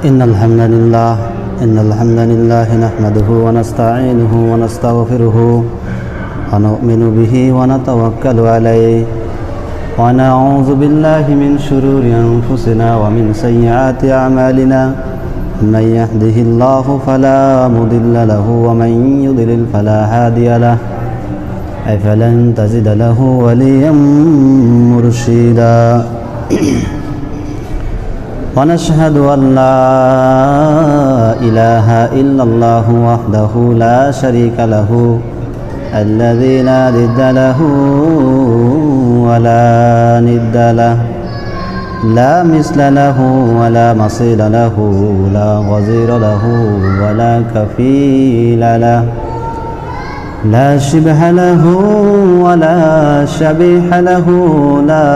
إن الحمد لله نحمده ونستعينه ونستغفره ونؤمن به ونتوكل عليه ونعوذ بالله من شرور أنفسنا ومن سيئات أعمالنا من يهده الله فلا مضل له ومن يضلل فلا هادي له فلن تجد له وليا مرشدا ونشهد أن لا إله إلا الله وحده لا شريك له الذي لا ضد له ولا ند له لا مثل له ولا مثيل له لا وزير له ولا كفيل له لا شبه له ولا شبيح له لا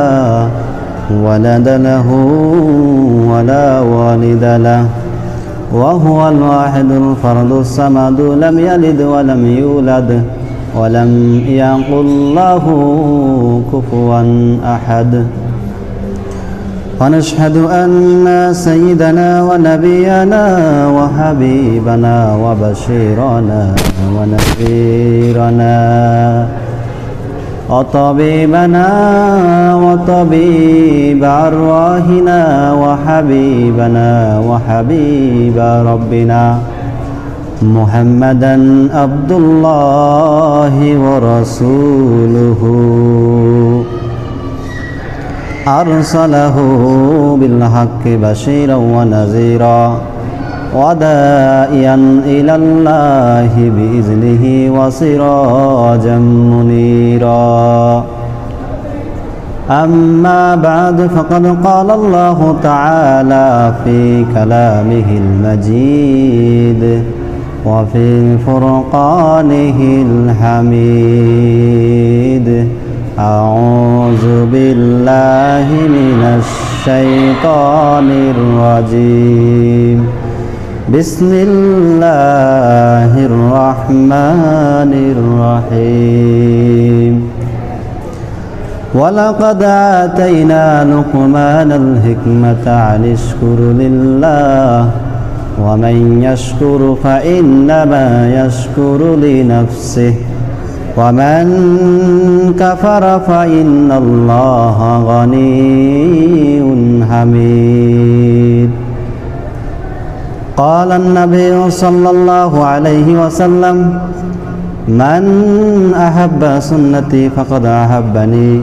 ولد له ولا والد له وهو الواحد الفرد الصمد لم يلد ولم يولد ولم يكن له كفوا أحد ونشهد أن سيدنا ونبينا وحبيبنا وبشيرنا ونذيرنا وطبيبنا وطبيب أرواحنا وحبيبنا وحبيب ربنا محمدا عبد الله ورسوله أرسله بالحق بشيرا ونذيرا وداعيا إلى الله بإذنه وسراجا منيرا أما بعد فقد قال الله تعالى في كلامه المجيد وفي فرقانه الحميد أعوذ بالله من الشيطان الرجيم بسم الله الرحمن الرحيم ولقد آتينا لقمان الحكمة أن اشكر لله ومن يشكر فإنما يشكر لنفسه ومن كفر فإن الله غني حميد قال النبي صلى الله عليه وسلم من أحب سنتي فقد أحبني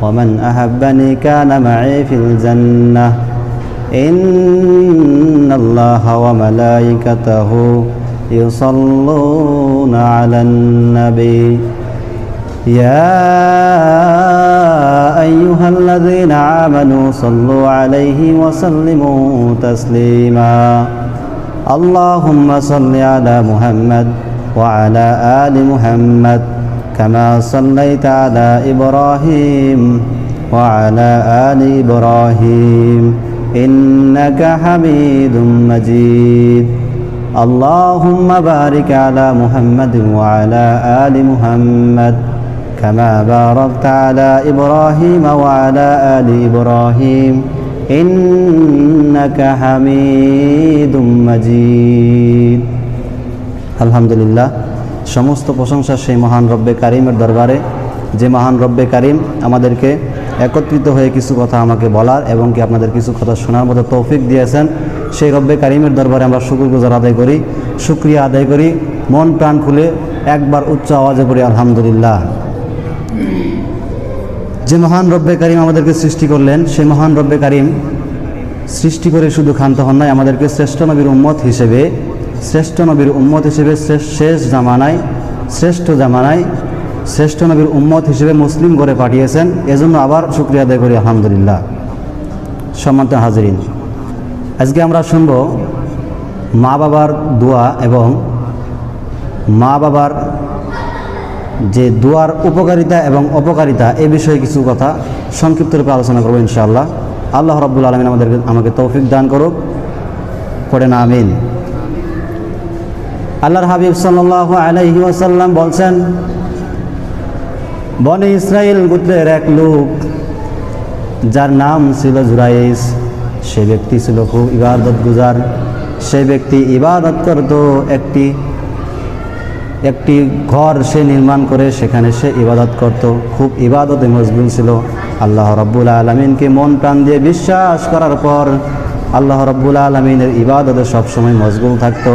ومن أحبني كان معي في الجنة إن الله وملائكته يصلون على النبي يا أيها الذين آمنوا صلوا عليه وسلموا تسليما اللهم صل على محمد وعلى آل محمد كما صليت على إبراهيم وعلى آل إبراهيم إنك حميد مجيد اللهم بارك على محمد وعلى آل محمد كما باركت على إبراهيم وعلى آل إبراهيم إنك حميد مجيد আলহামদুলিল্লাহ সমস্ত প্রশংসা সেই মহান রব্বে কারিমের দরবারে যে মহান রব্বে কারিম আমাদেরকে একত্রিত হয়ে কিছু কথা আমাকে বলার এবং কি আপনাদের কিছু কথা শোনার মতো তৌফিক দিয়েছেন সেই রব্বে কারিমের দরবারে আমরা শুকরগুজার আদায় করি শুকরিয়া আদায় করি মন প্রাণ খুলে একবার উচ্চ আওয়াজে পড়ি আলহামদুলিল্লাহ। যে মহান রব্বে কারিম আমাদেরকে সৃষ্টি করলেন সেই মহান রব্বে কারিম সৃষ্টি করে শুধু ক্ষান্ত হন নাই, আমাদেরকে শ্রেষ্ঠ নবীর উম্মত হিসেবে শেষ জামানায় শ্রেষ্ঠ নবীর উম্মত হিসেবে মুসলিম করে পাঠিয়েছেন। এজন্য আবার শুকরিয়া আদায় করি আলহামদুলিল্লাহ। সম্মানিত হাজিরিন, আজকে আমরা শুনব মা বাবার দোয়া এবং মা বাবার যে দোয়ার উপকারিতা এবং অপকারিতা এই বিষয়ে কিছু কথা সংক্ষিপ্ত রূপে আলোচনা করব ইনশাআল্লাহ। আল্লাহ রাব্বুল আলামিন আমাকে তৌফিক দান করুক, পড়েন আমিন। আল্লাহর হাবিব সাল্লাল্লাহু আলাইহি ওয়াসাল্লাম বলছেন, বনে ইসরাইল গোত্রের এক লোক যার নাম ছিল জুরাইস, সে ব্যক্তি ছিল খুব ইবাদত গুজার। সে ব্যক্তি ইবাদত করত, একটি ঘর সে নির্মাণ করে সেখানে সে ইবাদত করত, খুব ইবাদতে মশগুল ছিল। আল্লাহ রাব্বুল আলামিনকে মন প্রাণ দিয়ে বিশ্বাস করার পর আল্লাহ রাব্বুল আলামিনের ইবাদতে সবসময় মশগুল থাকত।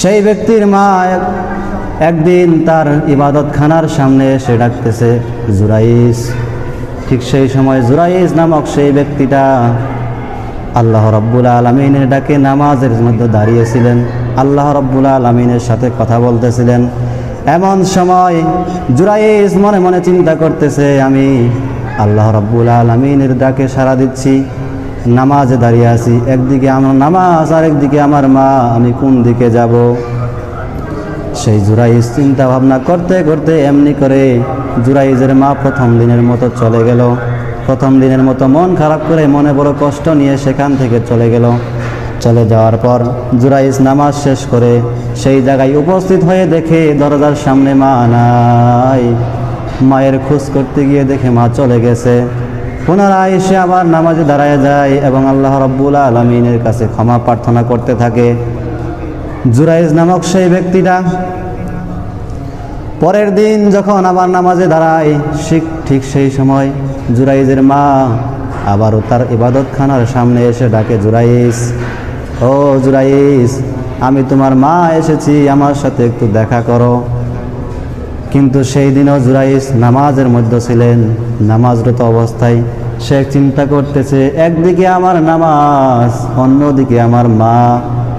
সেই ব্যক্তির মা একদিন তার ইবাদতখানার সামনে এসে ডাকতেছে, জুরাইস। ঠিক সেই সময় জুরাইস নামক সেই ব্যক্তিটা আল্লাহ রাব্বুল আলামিনের ডাকে নামাজের মধ্যে দাঁড়িয়েছিলেন, আল্লাহ রাব্বুল আলামিনের সাথে কথা বলতেছিলেন। এমন সময় জুরাইস মনে মনে চিন্তা করতেছে, আমি আল্লাহ রাব্বুল আলামিনের ডাকে সাড়া দিচ্ছি, নামাজে দাঁড়িয়ে আছি, একদিকে আমার নামাজ আর একদিকে আমার মা, আমি কোন দিকে যাব? সেই জুরাইস চিন্তা ভাবনা করতে করতে এমনি করে জুরাইজের মা প্রথম দিনের মতো চলে গেল। প্রথম দিনের মতো মন খারাপ করে মনে বড় কষ্ট নিয়ে সেখান থেকে চলে গেল। চলে যাওয়ার পর জুরাইজ নামাজ শেষ করে সেই জায়গায় উপস্থিত হয়ে দেখে দরজার সামনে মা নাই। মায়ের খোঁজ করতে গিয়ে দেখে মা চলে গেছে। পুনরায় এসে আবার নামাজে দাঁড়ায় যায় এবং আল্লাহ রাব্বুল আলামিনের কাছে ক্ষমা প্রার্থনা করতে থাকে। জুরাইজ নামক সেই ব্যক্তিটা পরের দিন যখন আবার নামাজে দাঁড়ায়, ঠিক সেই সময় জুরাইজের মা আবারও তার ইবাদতখানার সামনে এসে ডাকে, জুরাইস, ও জুরাইস, আমি তোমার মা এসেছি, আমার সাথে একটু দেখা করো। কিন্তু সেই দিনও জুরাইস নামাজের মধ্যে ছিলেন, নামাজরত অবস্থায়। সে চিন্তা করতেছে, একদিকে আমার নামাজ, অন্যদিকে আমার মা,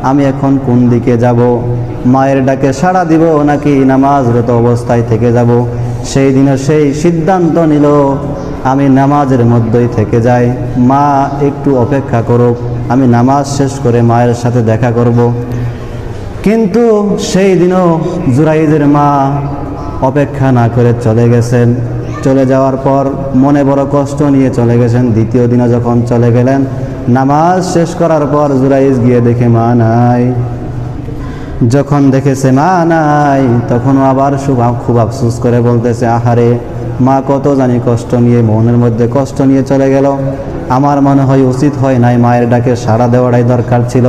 আমি এখন কোন দিকে যাব? মায়ের ডাকে সাড়া দিব নাকি নামাজরত অবস্থায় থেকে যাব? সেই দিনও সেই সিদ্ধান্ত নিল, আমি নামাজের মধ্যেই থেকে যাই, মা একটু অপেক্ষা করুক, আমি নামাজ শেষ করে মায়ের সাথে দেখা করব। কিন্তু সেই দিনও জুরাইজের মা অপেক্ষা না করে চলে গেছেন। চলে যাওয়ার পর মনে বড় কষ্ট নিয়ে চলে গেছেন। দ্বিতীয় দিনে যখন চলে গেলেন, নামাজ শেষ করার পর জুরাইজ গিয়ে দেখে মা নাই। যখন দেখেছে মা নাই, তখনও আবার খুব আফসোস করে বলতেছে, আহারে, মা কত জানি কষ্ট নিয়ে, মনের মধ্যে কষ্ট নিয়ে চলে গেল, আমার মনে হয় উচিত হয় নাই, মায়ের ডাকে সাড়া দেওয়াটাই দরকার ছিল।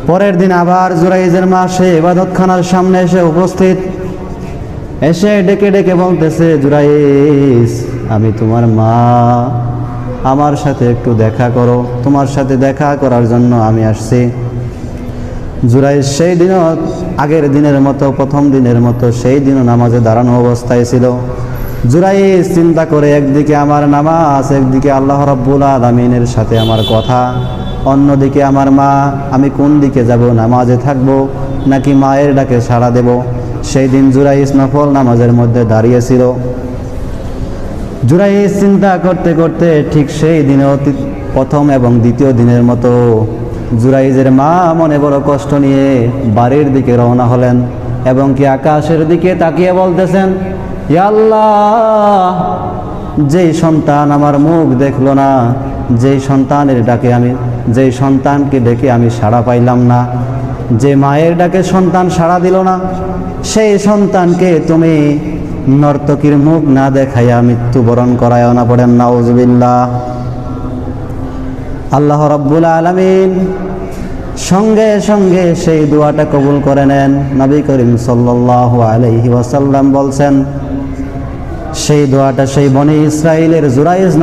পরের দিন আবার জুরাইজের মা সে ইবাদতখানার সামনে এসে উপস্থিত, এসে ডেকে ডেকে বলতেছে, জুরাইজ, আমি তোমার মা, আমার সাথে একটু দেখা করো, তোমার সাথে দেখা করার জন্য আমি আসছি। জুরাইজ সেই দিনও আগের দিনের মতো, প্রথম দিনের মতো সেই দিনও নামাজে দাঁড়ানো অবস্থায় ছিল। জুরাইজ চিন্তা করে, একদিকে আমার নামাজ, একদিকে আল্লাহ রাব্বুল আলামিনের সাথে আমার কথা, অন্যদিকে আমার মা, আমি কোন দিকে যাব? নামাজে থাকব নাকি মায়ের ডাকে সাড়া দেব? সেই দিন জুরাইজ নফল নামাজের মধ্যে দাঁড়িয়েছিল। জুরাইজ চিন্তা করতে করতে ঠিক সেই দিনে প্রথম এবং দ্বিতীয় দিনের মতো জুরাইজের মা মনে বড় কষ্ট নিয়ে বাড়ির দিকে রওনা হলেন এবং কি আকাশের দিকে তাকিয়ে বলতেছেন, ইয়া আল্লাহ, যেই সন্তান আমার মুখ দেখলো না, যেই সন্তানের ডাকে যেই সন্তানকে ডেকে আমি সাড়া পাইলাম না, যে মায়ের ডাকে সন্তান সাড়া দিল না, সেই সন্তানকে তুমি নর্তকীর মুখ না দেখাইয়া মৃত্যুবরণ করায় না। পড়েন নাউজুবিল্লাহ। আল্লাহ রাব্বুল আলামিন সঙ্গে সঙ্গে সেই দোয়াটা কবুল করে নেন। নবী করিম সাল্লাল্লাহু আলাইহি ওয়াসাল্লাম বলছেন, সেই দোয়াটা সেই বনি ইসরাইলের জুরাইজ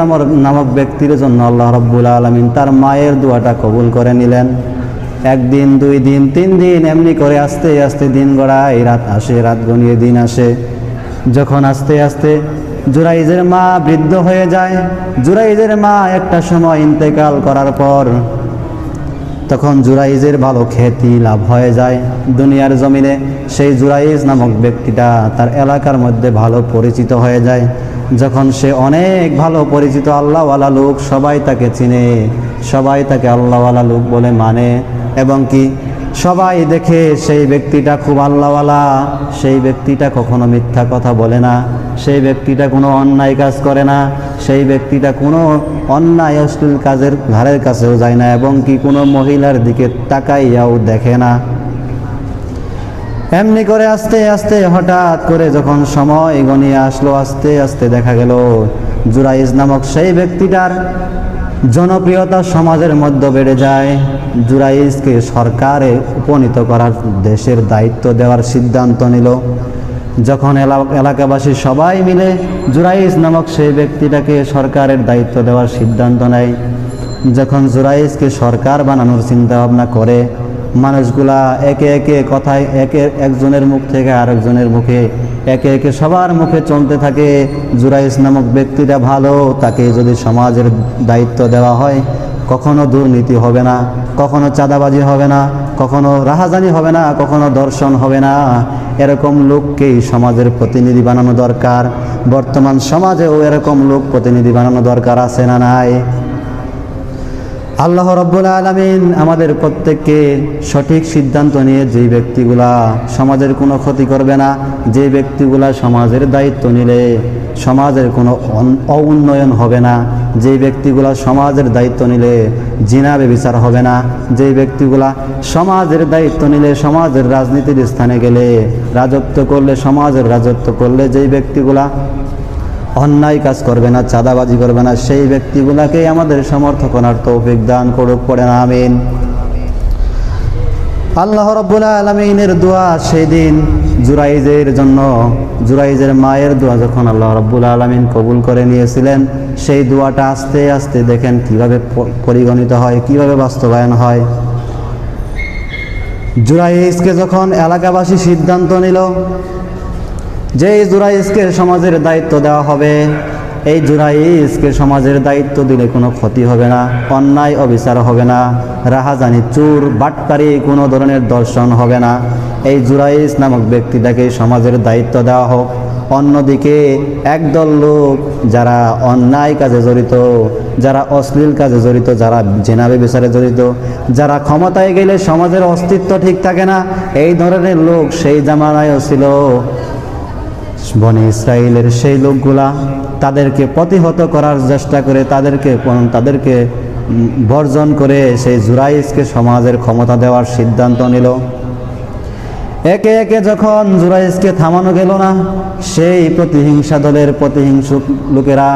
নামক ব্যক্তির জন্য আল্লাহ রাব্বুল আলামিন তার মায়ের দোয়াটা কবুল করে নিলেন। একদিন, দুই দিন, তিন দিন, এমনি করে আস্তে আস্তে দিন গড়ায়, রাত আসে, রাত গনিয়ে দিন আসে। যখন আস্তে আস্তে জুরাইজের মা বৃদ্ধ হয়ে যায়, জুরাইজের মা একটা সময় ইন্তেকাল করার পর তখন জুরাইজের ভালো খ্যাতি লাভ হয়ে যায় দুনিয়ার জমিনে। সেই জুরাইজ নামক ব্যক্তিটা তার এলাকার মধ্যে ভালো পরিচিত হয়ে যায়। যখন সে অনেক ভালো পরিচিত, আল্লাহওয়ালা লোক, সবাই তাকে চিনে, সবাই তাকে আল্লাহওয়ালা লোক বলে মানে, এবং কি সবাই দেখে সেই ব্যক্তিটা খুব আল্লাহওয়ালা, সেই ব্যক্তিটা কখনো মিথ্যা কথা বলে না, সেই ব্যক্তিটা কোনো অন্যায় কাজ করে না, সেই ব্যক্তিটা কোনো অন্যায় অশ্লীল কাজের ধারের কাছেও যায় না, এবং কি কোনো মহিলার দিকে তাকাইয়াও দেখে না। এমনি করে আস্তে আস্তে হঠাৎ করে যখন সময় গনিয়ে আসলো, আস্তে আস্তে দেখা গেল জুরাইজ নামক সেই ব্যক্তিটার জনপ্রিয়তা সমাজের মধ্যে বেড়ে যায়। জুরাইজকে সরকারে উপনীত করার দেশের দায়িত্ব দেওয়ার সিদ্ধান্ত নিল। যখন এলাকাবাসী সবাই মিলে জুরাইজ নামক সেই ব্যক্তিটাকে সরকারের দায়িত্ব দেওয়ার সিদ্ধান্ত নেয়, যখন জুরাইজকে সরকার বানানোর চিন্তা ভাবনা করে, মানুষগুলা একে একে কথায় একজনের মুখ থেকে আরেকজনের মুখে একে একে সবার মুখে চলতে থাকে, জুরাইজ নামক ব্যক্তিটা ভালো, তাকে যদি সমাজের দায়িত্ব দেওয়া হয় কখনো দুর্নীতি হবে না, কখনো চাঁদাবাজি হবে না, কখনো রাহাজানি হবে না, কখনো ধর্ষণ হবে না। এরকম লোককেই সমাজের প্রতিনিধি বানানো দরকার। বর্তমান সমাজেও এরকম লোক প্রতিনিধি বানানো দরকার আছে না নাই? আল্লাহ রাব্বুল আলামিন আমাদের প্রত্যেককে সঠিক সিদ্ধান্ত নিয়ে যেই ব্যক্তিগুলা সমাজের কোনো ক্ষতি করবে না, যে ব্যক্তিগুলা সমাজের দায়িত্ব নিলে সমাজের কোনো অউন্নয়ন হবে না, যেই ব্যক্তিগুলা সমাজের দায়িত্ব নিলে জিনা ব্যভিচার হবে না, যেই ব্যক্তিগুলা সমাজের দায়িত্ব নিলে সমাজের রাজনীতির স্থানে গেলে রাজত্ব করলে সমাজের রাজত্ব করলে যেই ব্যক্তিগুলা অন্যায় কাজ করবে না, চাঁদাবাজি করবে না, সেই ব্যক্তিগুলাকেই আমাদের সমর্থকনার তৌফিক দান করুক, পড়ে না আমিন। আল্লাহ রাব্বুল আলামিনের দোয়া সেই দিন জুরাইজের জন্য, জুরাইজের মায়ের দোয়া যখন আল্লাহ রাব্বুল আলামিন কবুল করে নিয়েছিলেন, সেই দোয়াটা আস্তে আস্তে দেখেন কিভাবে পরিগণিত হয়, কিভাবে বাস্তবায়ন হয়। জুরাইজকে যখন এলাকাবাসী সিদ্ধান্ত নিল যে এই জুরাইজকে সমাজের দায়িত্ব দেওয়া হবে, এই জুরাইজকে সমাজের দায়িত্ব দিলে কোনো ক্ষতি হবে না, অন্যায় অবিচার হবে না, রাহাজানি চুর বাটপারি কোনো ধরনের দর্শন হবে না, এই জুরাইজ নামক ব্যক্তিটাকে সমাজের দায়িত্ব দেওয়া হোক। অন্যদিকে একদল লোক যারা অন্যায় কাজে জড়িত, যারা অশ্লীল কাজে জড়িত, যারা জিনা ব্যভিচারে জড়িত, যারা ক্ষমতায় গেলে সমাজের অস্তিত্ব ঠিক থাকে না, এই ধরনের লোক সেই জামানায়ও ছিল। বনি ইসরাইলের সেই লোকগুলা তাদেরকে প্রতিহত করার চেষ্টা করে, তাদেরকে বর্জন করে সেই জুরাইজকে সমাজের ক্ষমতা দেওয়ার সিদ্ধান্ত নিল। একে একে যখন জুরাইজকে থামানো গেল না, সেই প্রতিহিংসা দলের প্রতিহিংসুক লোকেরা,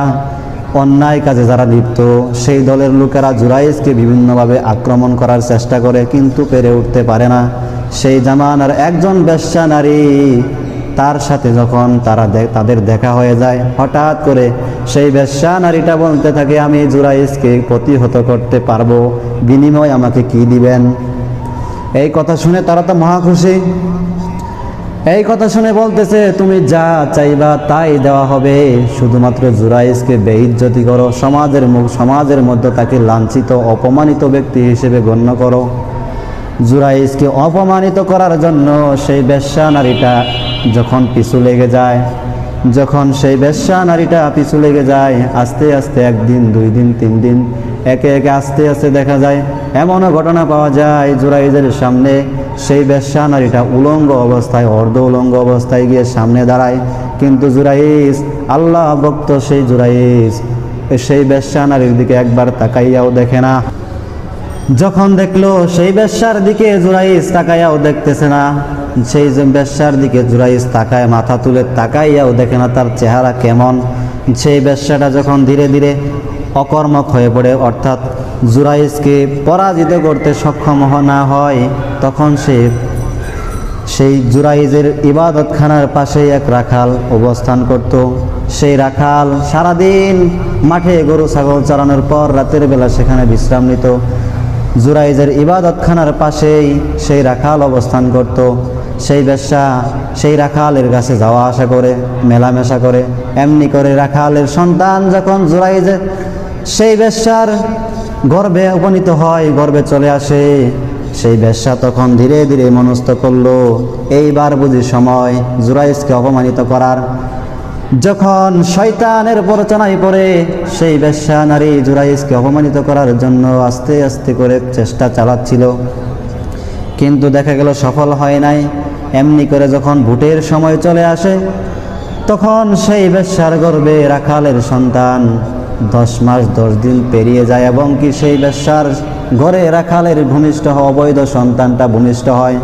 অন্যায় কাজে যারা লিপ্ত সেই দলের লোকেরা জুরাইজকে বিভিন্নভাবে আক্রমণ করার চেষ্টা করে, কিন্তু পেরে উঠতে পারে না। সেই জামানার একজন বেশ্যা নারী, তার সাথে যখন তাদের দেখা হয়ে যায়, হঠাৎ করে সেই বেশ্যা নারীটা বলতে থাকে, আমি জুরাইজকে প্রতিহত করতে পারবো, বিনিময় আমাকে কি দিবেন? এই কথা শুনে তারা তো মহা খুশি। এই কথা শুনে বলতেছে, তুমি যা চাইবা তাই দেওয়া হবে, শুধুমাত্র জুরাইজকে বেইজ্জতি করো, সমাজের মধ্যে তাকে লাঞ্ছিত অপমানিত ব্যক্তি হিসেবে গণ্য করো। জুরাইজকে অপমানিত করার জন্য সেই বেশ্যা নারীটা যখন পিছু লেগে যায়, যখন সেই বেশ্যা নারীটা পিছু লেগে যায়, আস্তে আস্তে একদিন, 2 দিন, 3 দিন, একে একে আস্তে আস্তে দেখা যায়, এমনও ঘটনা পাওয়া যায় জুরাইজের সামনে সেই বেশ্যা নারীটা উলঙ্গ অবস্থায়, অর্ধ উলঙ্গ অবস্থায় গিয়ে সামনে দাঁড়ায়, কিন্তু জুরাইজ, আল্লাহ ভক্ত সেই জুরাইজ সেই বেশ্যা নারীর দিকে একবার তাকাইয়াও দেখে না। যখন দেখলো সেই বেশ্যার দিকে জুরাইজ তাকাইয়াও দেখতেছে না, সেই বেশ্যার দিকে জুরাইজ তাকায়, মাথা তুলে তাকাইয়াও দেখে না তার চেহারা কেমন। সেই বেশ্যাটা যখন ধীরে ধীরে অকর্মক হয়ে পড়ে, অর্থাৎ জুরাইজকে পরাজিত করতে সক্ষম না হয়, তখন সেই জুরাইজের ইবাদতখানার পাশেই এক রাখাল অবস্থান করত। সেই রাখাল সারাদিন মাঠে গরু ছাগল চড়ানোর পর রাতের বেলা সেখানে বিশ্রাম নিত। জুরাইজের ইবাদতখানার পাশেই সেই রাখাল অবস্থান করত। সেই বেশ্যা সেই রাখালের কাছে যাওয়া আসা করে, মেলামেশা করে। এমনি করে রাখালের সন্তান যখন জুরাইজের সেই বেশ্যার গর্ভে উপনীত হয়, গর্ভে চলে আসে, সেই বেশ্যা তখন ধীরে ধীরে মনস্থ করলো, এইবার বুঝি সময় জুরাইজকে অপমানিত করার। যখন শয়তানের প্ররোচনায় পড়ে সেই বেশ্যা নারী জুরাইজকে অপমানিত করার জন্য আস্তে আস্তে করে চেষ্টা চালাচ্ছিল, কিন্তু দেখা গেল সফল হয় নাই। এমনি করে যখন ভোটের সময় চলে আসে, তখন সেই বেশ্যার গর্ভে রাখালের সন্তান 10 মাস 10 দিন পেরিয়ে যায়, এবং কি সেই বেশ্যার ঘরে রাখালের ভূমিষ্ঠ অবৈধ সন্তানটা ভূমিষ্ঠ হয়।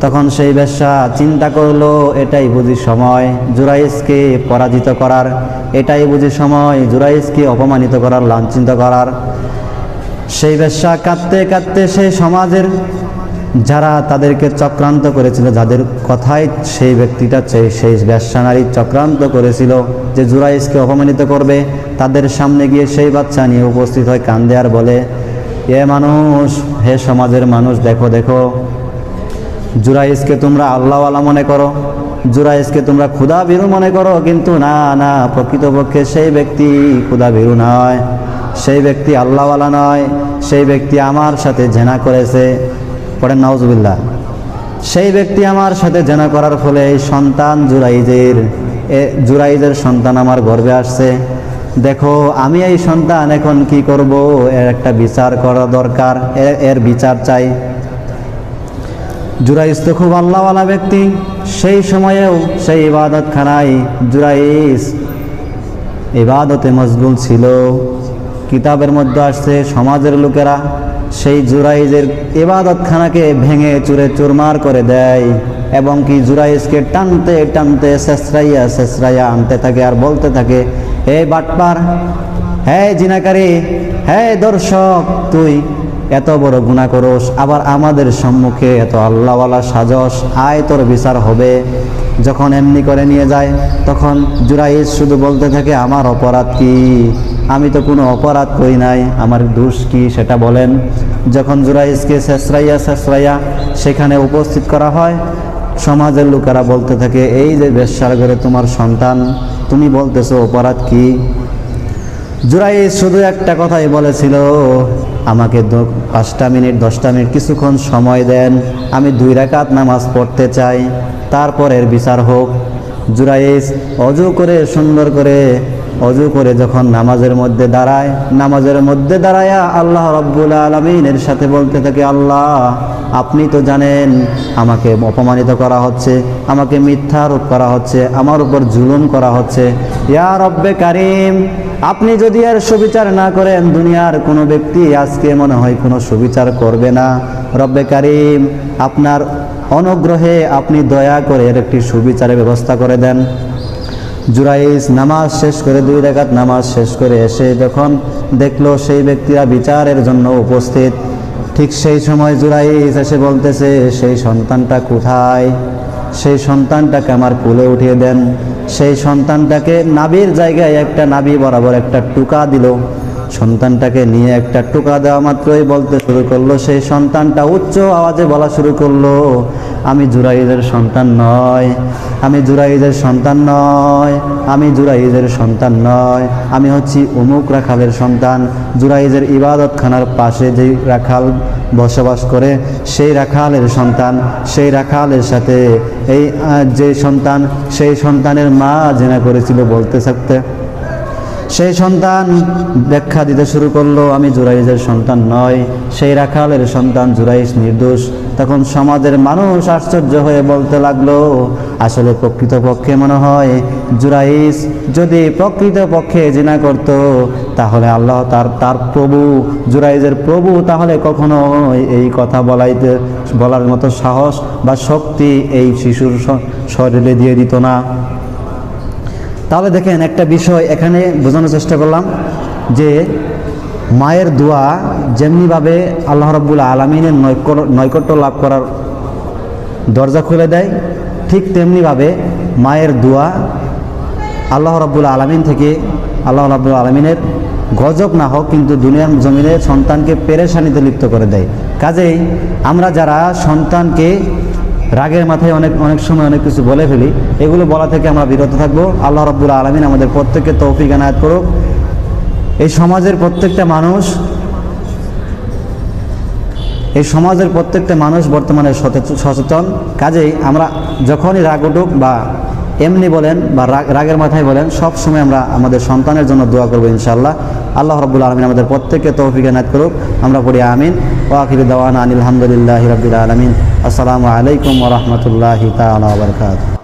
তখন সেই বেশ্যা চিন্তা করলো, এটাই বুঝি সময় জুরাইজকে পরাজিত করার, এটাই বুঝি সময় জুরাইজকে অপমানিত করার, লাঞ্ছিত করার। সেই বেশ্যা কাঁদতে কাঁদতে সেই সমাজের যারা তাদেরকে চক্রান্ত করেছিল, যাদের কথায় সেই ব্যক্তিটা সেই বেশ্যা নারী চক্রান্ত করেছিল যে জুরাইজকে অপমানিত করবে, তাদের সামনে গিয়ে সেই বাচ্চা নিয়ে উপস্থিত হয়, কান্দে আর বলে, এ মানুষ, হে সমাজের মানুষ, দেখো দেখো, জুরাইজকে তোমরা আল্লাহওয়ালা মনে করো, জুরাইজকে তোমরা ক্ষুধা ভীরু মনে করো, কিন্তু না না, প্রকৃতপক্ষে সেই ব্যক্তি ক্ষুধা ভীরু নয়, সেই ব্যক্তি আল্লাহওয়ালা নয়, সেই ব্যক্তি আমার সাথে জেনা করেছে। পড়েন নাউজুবিল্লাহ। সেই ব্যক্তি আমার সাথে জেনা করার ফলে এই সন্তান জুরাইজের সন্তান আমার গর্ভে আসছে। দেখো, আমি এই সন্তান এখন কি করব, এর একটা বিচার করা দরকার, এর বিচার চাই। জুরাইজ তো খুব আল্লাহওয়ালা ব্যক্তি, সেই সময়েও সেই ইবাদতখানায় জুরাইজ ইবাদতে মশগুল ছিল। কিতাবের মধ্যে আসছে সমাজের লোকেরা সেই জুরাইজের ইবাদতখানাকে ভেঙে চুরে চুরমার করে দেয়, এবং কি জুরাইজকে টানতে টানতে শেষরাইয়া আনতে থাকে আর বলতে থাকে, হে বাটপার, হে জিনাকারী, হে দর্শক, তুই এত বড় গুনাহ করস, আবার আমাদের সম্মুখে এত আল্লাহওয়ালা সাজস, আয় তোর বিচার হবে। যখন এমনি করে নিয়ে যায়, তখন জুরাইজ শুধু বলতে থাকে, আমার অপরাধ কি? আমি তো কোনো অপরাধ করি নাই, আমার দোষ কি সেটা বলেন। যখন জুরাইজকে শেষরাইয়া সেখানে উপস্থিত করা হয়, সমাজের লোকেরা বলতে থাকে, এই যে বেশ্যার ঘরে তোমার সন্তান, তুমি বলতেছো অপরাধ কি? জুরাইজ শুধু একটা কথাই বলেছিল, আমাকে 5টা মিনিট 10টা মিনিট কিছুক্ষণ সময় দেন, আমি 2 রাকাত নামাজ পড়তে চাই, তারপরের বিচার হোক। জুরাইজ অজু করে সুন্দর করে অজু করে যখন নামাজের মধ্যে দাঁড়ায় আল্লাহ রাব্বুল আলামিনের সাথে বলতে থাকে, আল্লাহ, আপনি তো জানেন আমাকে অপমানিত করা হচ্ছে, আমাকে মিথ্যা আরোপ করা হচ্ছে, আমার উপর জুলুম করা হচ্ছে। ইয়া রব্বে কারিম, আপনি যদি আর সুবিচার না করেন, দুনিয়ার কোনো ব্যক্তি আজকে মনে হয় কোনো সুবিচার করবে না। রব্বে কারিম, আপনার অনুগ্রহে আপনি দয়া করে এর একটি সুবিচারের ব্যবস্থা করে দেন। জুরাইজ নামাজ শেষ করে 2 রাকাত নামাজ শেষ করে এসে যখন দেখলো সেই ব্যক্তিরা বিচারের জন্য উপস্থিত, ঠিক সেই সময় জুরাইজ এসে বলতেছে, সেই সন্তানটা কোথায়? সেই সন্তানটাকে আমার কোলে উঠিয়ে দেন। সেই সন্তানটাকে নাভির জায়গায় একটা নাভি বরাবর একটা টুকা দিল। সন্তানটাকে নিয়ে একটা টুকা দেওয়া মাত্রই বলতে শুরু করলো, সেই সন্তানটা উচ্চ আওয়াজে বলা শুরু করলো, আমি জুরাইজের সন্তান নয়, আমি জুরাইজের সন্তান নয়, আমি জুরাইজের সন্তান নয়, আমি হচ্ছি অমুক রাখালের সন্তান। জুরাইজের ইবাদতখানার পাশে যেই রাখাল বসবাস করে সেই রাখালের সন্তান। সেই রাখালের সাথে এই যে সন্তান, সেই সন্তানের মা জেনা করেছিল বলতে থাকতে সেই সন্তান ব্যাখ্যা দিতে শুরু করলো, আমি জুরাইজের সন্তান নয়, সেই রাখালের সন্তান, জুরাইজ নির্দোষ। তখন সমাজের মানুষ আশ্চর্য হয়ে বলতে লাগলো, আসলে প্রকৃতপক্ষে মনে হয় জুরাইজ যদি প্রকৃতপক্ষে জিনা করত, তাহলে আল্লাহ তার প্রভু, জুরাইজের প্রভু, তাহলে কখনো এই কথা বলার মতো সাহস বা শক্তি এই শিশুর শরীরে দিয়ে দিত না। তাহলে দেখেন, একটা বিষয় এখানে বোঝানোর চেষ্টা করলাম যে মায়ের দোয়া যেমনিভাবে আল্লাহ রাব্বুল আলামিনের নৈকট্য লাভ করার দরজা খুলে দেয়, ঠিক তেমনিভাবে মায়ের দোয়া আল্লাহ রাব্বুল আলামিন থেকে, আল্লাহ রাব্বুল আলামিনের গজব না হোক কিন্তু দুনিয়ার জমিনের সন্তানকে পেরেশানিতে লিপ্ত করে দেয়। কাজেই আমরা যারা সন্তানকে রাগের মাথায় অনেক সময় অনেক কিছু বলে ফেলি, এগুলো বলা থেকে আমরা বিরত থাকবো। আল্লাহ রাব্বুল আলামিন আমাদের প্রত্যেককে তৌফিক এনায়েত করুক। এই সমাজের প্রত্যেকটা মানুষ বর্তমানে সচেতন। কাজেই আমরা যখনই রাগ উঠুক বা এমনি বলেন বা রাগের মাথায় বলেন, সব সময় আমরা আমাদের সন্তানের জন্য দোয়া করবো ইনশাআল্লাহ। আল্লাহ রাব্বুল আলামিন আমাদের প্রত্যেককে তৌফিক এনায়েত করুক। আমরা পড়ি আমিন। ওয়া আখিরু দাওয়ানা আনিল হামদুলিল্লাহি রাব্বিল আলামিন। আসসালামু আলাইকুম ওয়া রাহমাতুল্লাহি তাআলা ওয়া বারাকাতুহু।